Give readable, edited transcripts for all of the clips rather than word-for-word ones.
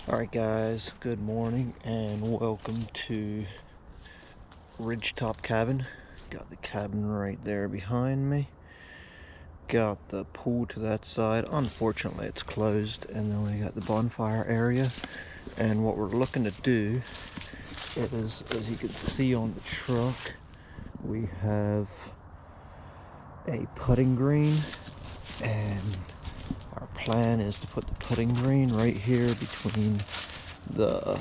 Alright guys, good morning and welcome to Ridgetop Cabin. Got the cabin right there behind me. Got the pool to that side. Unfortunately it's closed, and then we got the bonfire area. And what we're looking to do is, as you can see on the truck, we have a putting green, and our plan is to put the putting green right here between the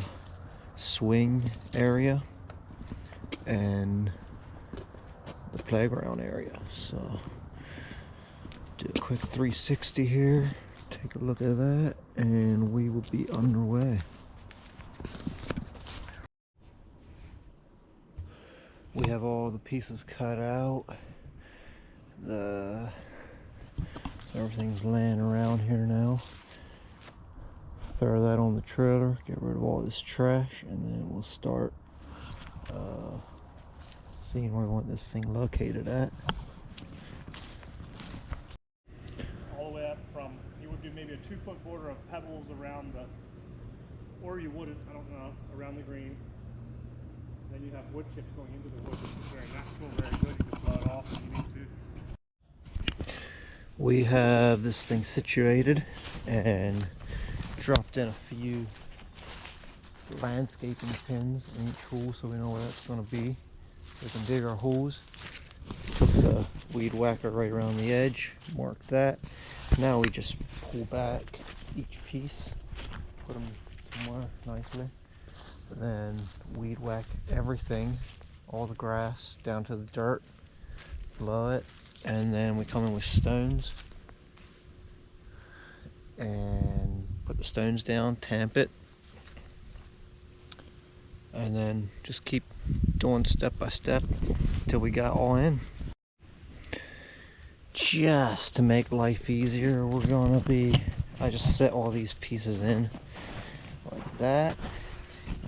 swing area and the playground area. So do a quick 360 here, take a look at that, and we will be underway. We have all the pieces cut out. So everything's laying around here now. Throw that on the trailer, get rid of all this trash, and then we'll start seeing where we want this thing located at. All the way up from, you would do maybe a 2-foot border of pebbles around the, or you wouldn't, I don't know, around the green. Then you have wood chips going into the wood, which is very natural, very good. You can blow it off if you need to. We have this thing situated and dropped in a few landscaping pins in each hole so we know where that's going to be. We can dig our holes. Took the weed whacker right around the edge, marked that. Now we just pull back each piece, put them somewhere nicely, then weed whack everything, all the grass down to the dirt, blow it, and then we come in with stones and put the stones down, tamp it, and then just keep doing step by step until we got all in. Just to make life easier, I just set all these pieces in like that,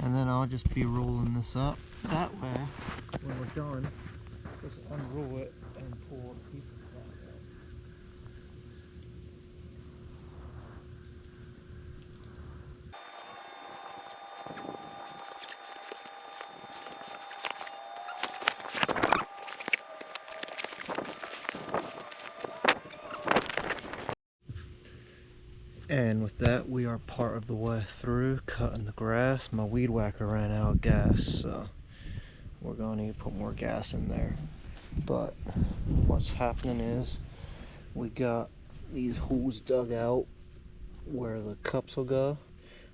and then I'll just be rolling this up. That way, when we're done, just unroll it and pull the pieces back out. And with that, we are part of the way through cutting the grass. My weed whacker ran out of gas, so we're going to need to put more gas in there. But what's happening is we got these holes dug out where the cups will go,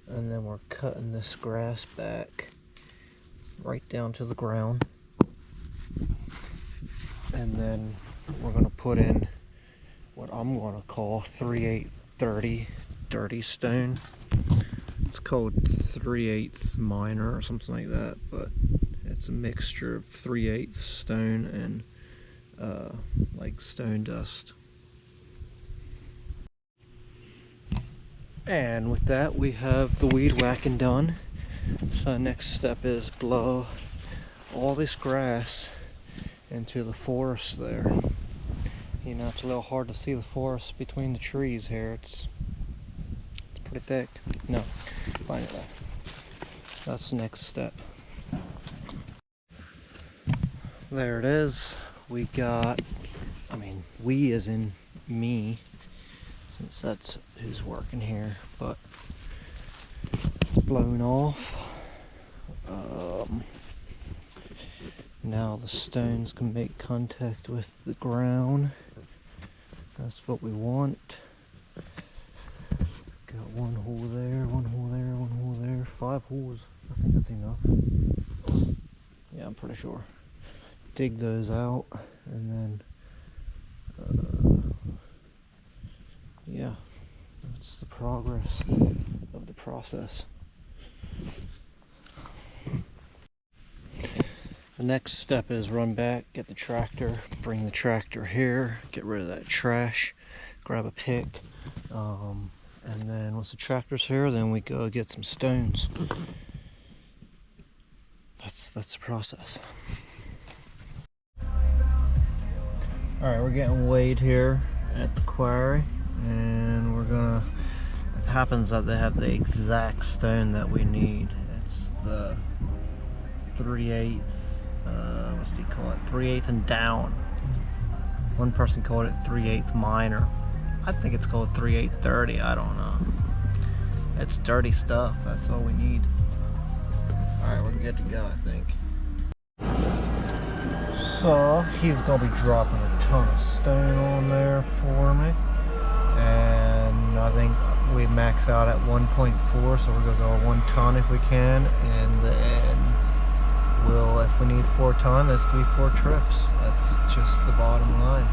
and then we're cutting this grass back right down to the ground, and then we're going to put in what I'm going to call 3/8 30 dirty stone. It's called 3/8 minor or something like that, but it's a mixture of 3/8 stone and like stone dust. And with that, we have the weed whacking done. So next step is blow all this grass into the forest there. You know, it's a little hard to see the forest between the trees here. It's pretty thick. No, find it there. That's the next step. There it is. We got, we as in me, since that's who's working here, but blown off. Now the stones can make contact with the ground. That's what we want. Got one hole there, one hole there, one hole there. 5 holes. I think that's enough. Yeah, I'm pretty sure. Dig those out, and then yeah, that's the progress of the process. The next step is run back, get the tractor, bring the tractor here, get rid of that trash, grab a pick, and then once the tractor's here, then we go get some stones. That's the process. Alright, we're getting weighed here at the quarry, and we're gonna happens that they have the exact stone that we need. It's the 3/8, what do you call it? 3/8 and down. One person called it 3/8 minor. I think it's called 3/8 30. I don't know. It's dirty stuff. That's all we need. All right, we're good to go, I think. So he's gonna be dropping a ton of stone on there for me, and I think we max out at 1.4, so we're gonna go 1 ton if we can, and then we'll, if we need 4 ton, it's gonna be 4 trips. That's just the bottom line.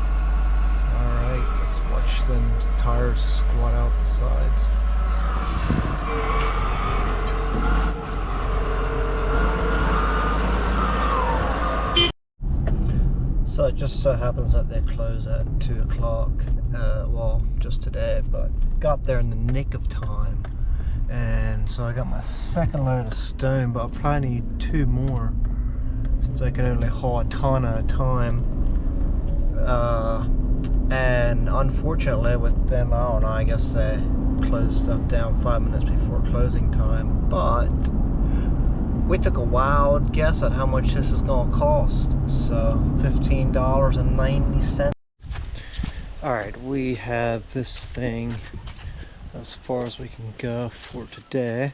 All right, let's watch them tires squat out the sides. So it just so happens that they close at 2 o'clock, well, just today, but got there in the nick of time. And so I got my second load of stone, but I probably need 2 more since I can only haul a ton at a time. And unfortunately with them, I don't know, I guess they close stuff down 5 minutes before closing time, but we took a wild guess at how much this is going to cost. So $15.90. Alright, we have this thing as far as we can go for today,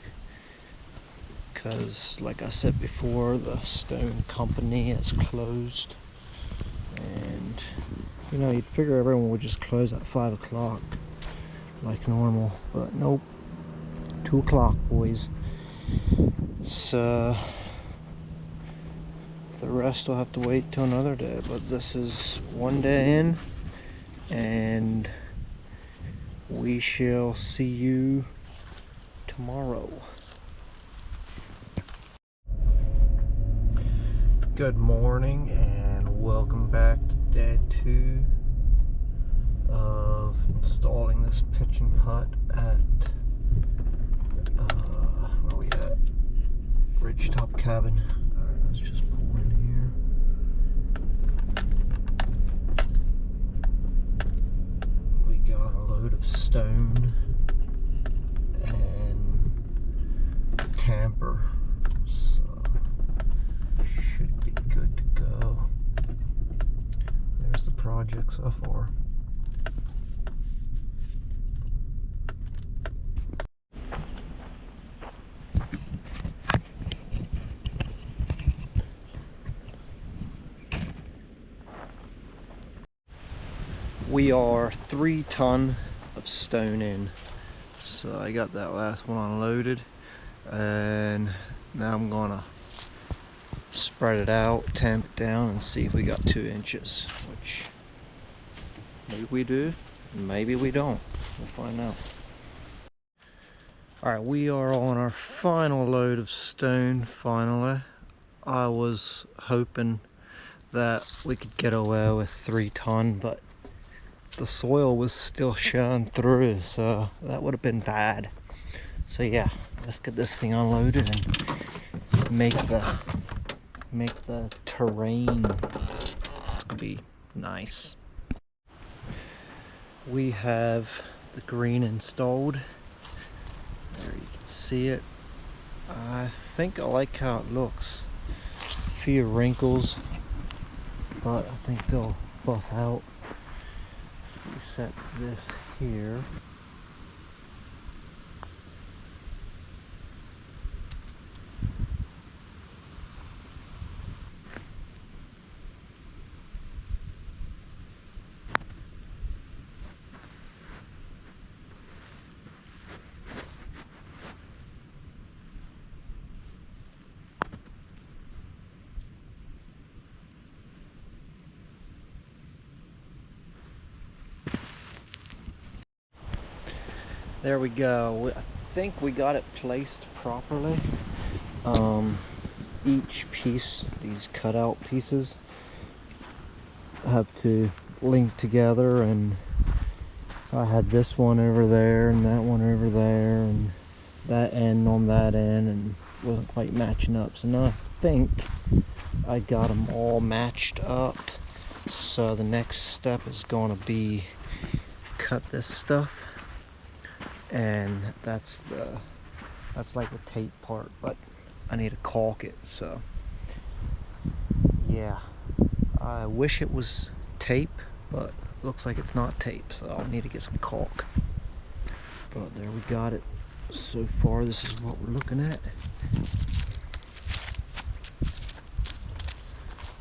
because like I said before, the stone company is closed. And you know, you'd figure everyone would just close at 5 o'clock like normal, but nope, 2 o'clock, boys. So the rest will have to wait till another day, but this is 1 day in, and we shall see you tomorrow. Good morning and welcome back to day 2 of installing this pitch and putt at where we at? Ridgetop Cabin. Alright, let's just pull in here. We got a load of stone and tamper, so should be good to go. There's the project so far. We are 3 ton of stone in, so I got that last one unloaded, and now I'm gonna spread it out, tamp it down, and see if we got 2 inches, which maybe we do, maybe we don't. We'll find out. Alright, we are on our final load of stone finally. I was hoping that we could get away with 3 ton, but the soil was still showing through, so that would have been bad. So yeah, let's get this thing unloaded and make the terrain. It's gonna be nice. We have the green installed. There you can see it. I think I like how it looks. A few wrinkles, but I think they'll buff out. We set this here. There we go. I think we got it placed properly. Each piece, these cutout pieces, have to link together, and I had this one over there and that one over there and that end on that end, and wasn't quite matching up. So now I think I got them all matched up. So the next step is going to be cut this stuff and that's like the tape part, but I need to caulk it. So yeah, I wish it was tape, but looks like it's not tape, so I'll need to get some caulk. But there, we got it. So far, this is what we're looking at.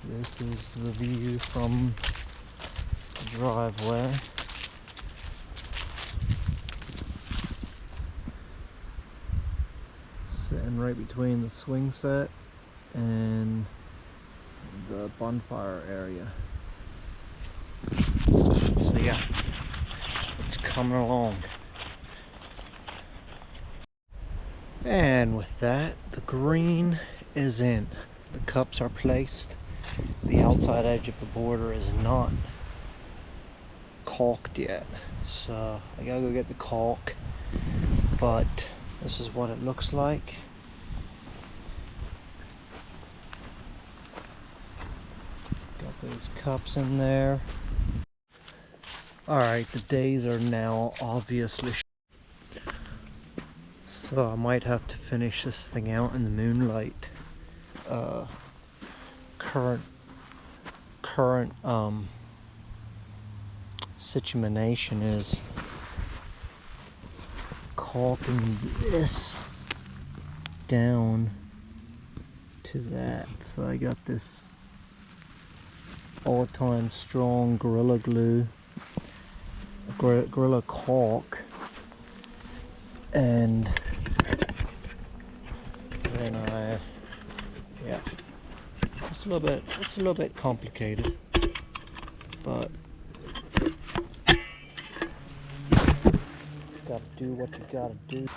This is the view from the driveway. Sitting right between the swing set and the bonfire area. So yeah, it's coming along. And with that, the green is in. The cups are placed. The outside edge of the border is not caulked yet, so I gotta go get the caulk. But this is what it looks like. Got those cups in there. Alright, the days are now obviously, so I might have to finish this thing out in the moonlight. Current situation is caulking this down to that. So I got this all-time strong Gorilla Glue, Gorilla caulk, and then yeah, it's a little bit complicated, but gotta do what you gotta do.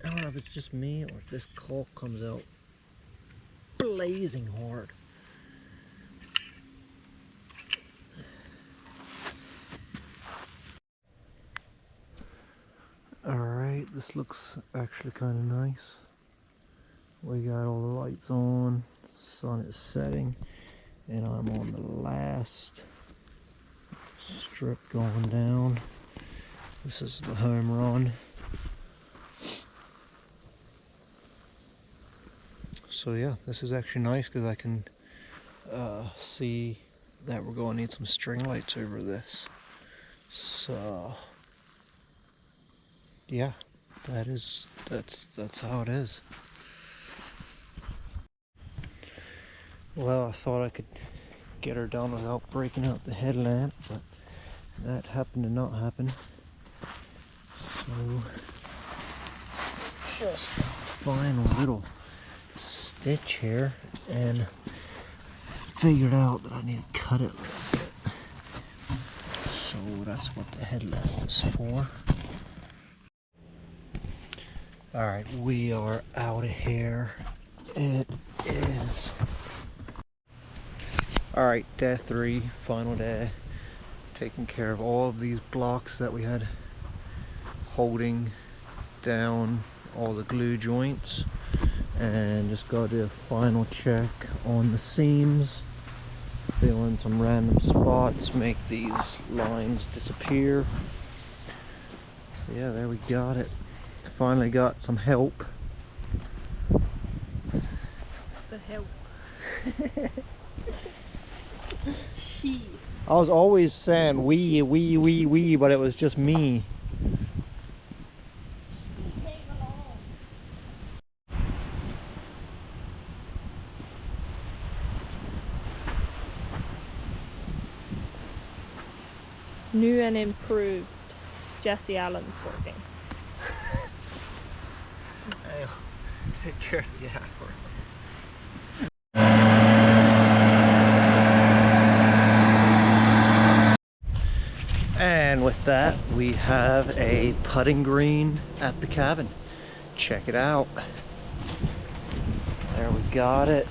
I don't know if it's just me or if this caulk comes out blazing hard. Alright, this looks actually kind of nice. We got all the lights on, sun is setting, and I'm on the last strip going down. This is the home run. So yeah, this is actually nice because I can see that we're going to need some string lights over this. So yeah, that's how it is. Well, I thought I could get her done without breaking out the headlamp, but that happened to not happen. So just final little stitch here, and figured out that I need to cut it a little bit. So that's what the headlamp is for. Alright, we are out of here. It is... Alright, day 3, final day. Taking care of all of these blocks that we had holding down all the glue joints. And just gotta do a final check on the seams. Fill in some random spots, make these lines disappear. So yeah, there we got it. Finally got some help. The help. She. I was always saying we, but it was just me. New and improved Jesse Allen's working. Hey, take care of the apple. And with that, we have a putting green at the cabin. Check it out. There we got it.